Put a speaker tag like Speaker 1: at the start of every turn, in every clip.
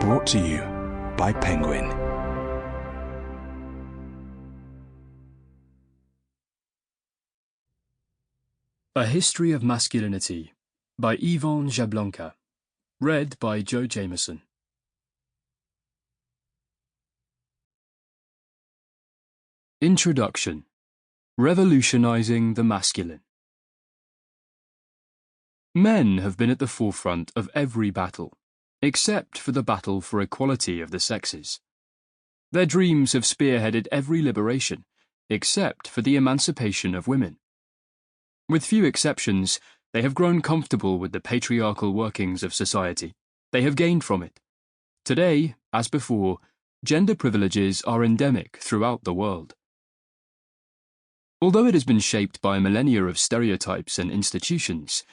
Speaker 1: Brought to you by Penguin.
Speaker 2: A History of Masculinity by Ivan Jablonka. Read by Jameson. Introduction. Revolutionizing the Masculine. Men have been at the forefront of every battle, except for the battle for equality of the sexes. Their dreams have spearheaded every liberation, except for the emancipation of women. With few exceptions, they have grown comfortable with the patriarchal workings of society. They have gained from it. Today, as before, gender privileges are endemic throughout the world. Although it has been shaped by millennia of stereotypes and institutions,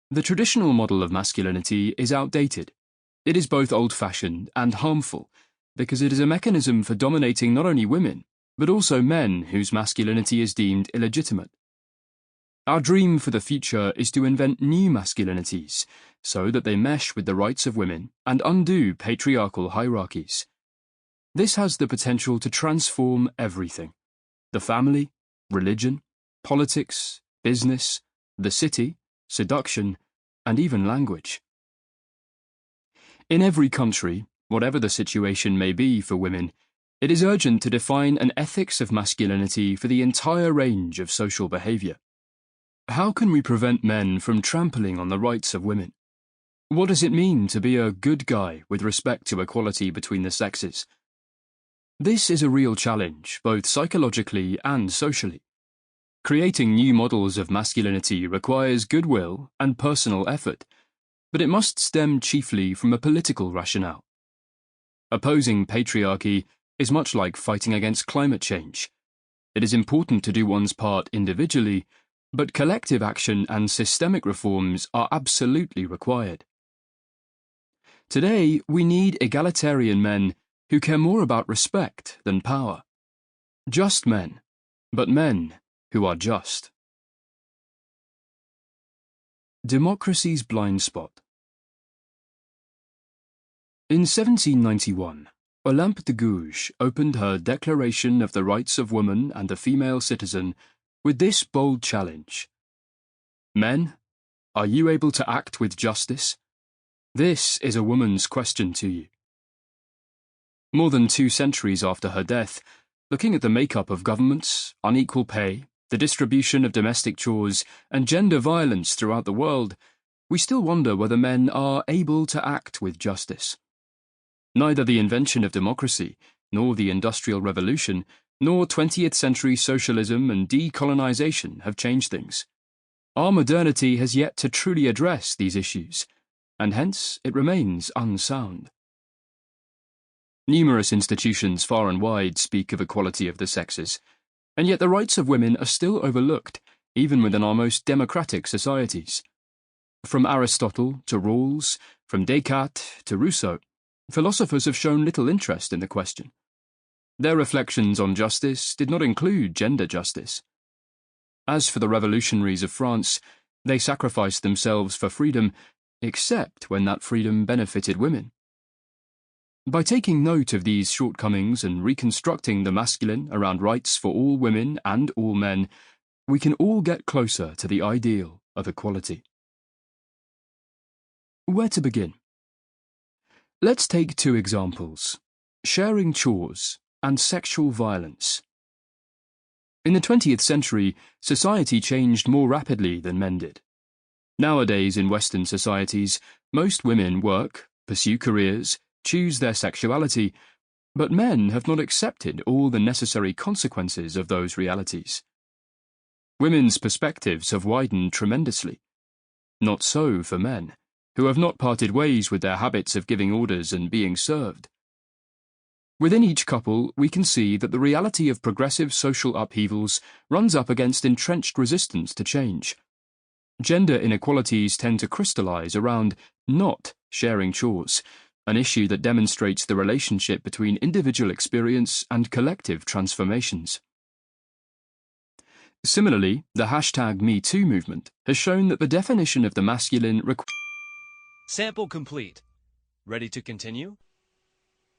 Speaker 2: the traditional model of masculinity is outdated. It is both old-fashioned and harmful, because it is a mechanism for dominating not only women, but also men whose masculinity is deemed illegitimate. Our dream for the future is to invent new masculinities, so that they mesh with the rights of women and undo patriarchal hierarchies. This has the potential to transform everything: the family, religion, politics, business, the city, seduction, and even language. In every country, whatever the situation may be for women, it is urgent to define an ethics of masculinity for the entire range of social behavior. How can we prevent men from trampling on the rights of women? What does it mean to be a good guy with respect to equality between the sexes? This is a real challenge, both psychologically and socially. Creating new models of masculinity requires goodwill and personal effort, but it must stem chiefly from a political rationale. Opposing patriarchy is much like fighting against climate change. It is important to do one's part individually, but collective action and systemic reforms are absolutely required. Today, we need egalitarian men who care more about respect than power. Just men, but men who are just. Democracy's blind spot. In 1791, Olympe de Gouges opened her Declaration of the Rights of Woman and the Female Citizen with this bold challenge: Men, are you able to act with justice? This is a woman's question to you. More than 2 centuries after her death, looking at the makeup of governments, unequal pay, the distribution of domestic chores, and gender violence throughout the world, we still wonder whether men are able to act with justice. Neither the invention of democracy, nor the Industrial Revolution, nor 20th century socialism and decolonization have changed things. Our modernity has yet to truly address these issues, and hence it remains unsound. Numerous institutions far and wide speak of equality of the sexes, and yet the rights of women are still overlooked, even within our most democratic societies. From Aristotle to Rawls, from Descartes to Rousseau, philosophers have shown little interest in the question. Their reflections on justice did not include gender justice. As for the revolutionaries of France, they sacrificed themselves for freedom, except when that freedom benefited women. By taking note of these shortcomings and reconstructing the masculine around rights for all women and all men, we can all get closer to the ideal of equality. Where to begin? Let's take 2 examples: sharing chores and sexual violence. In the 20th century, society changed more rapidly than men did. Nowadays, in Western societies, most women work, pursue careers, choose their sexuality, but men have not accepted all the necessary consequences of those realities. Women's perspectives have widened tremendously. Not so for men, who have not parted ways with their habits of giving orders and being served. Within each couple, we can see that the reality of progressive social upheavals runs up against entrenched resistance to change. Gender inequalities tend to crystallize around not sharing chores, an issue that demonstrates the relationship between individual experience and collective transformations. Similarly, the #MeToo movement has shown that the definition of the masculine
Speaker 3: Sample complete. Ready to continue?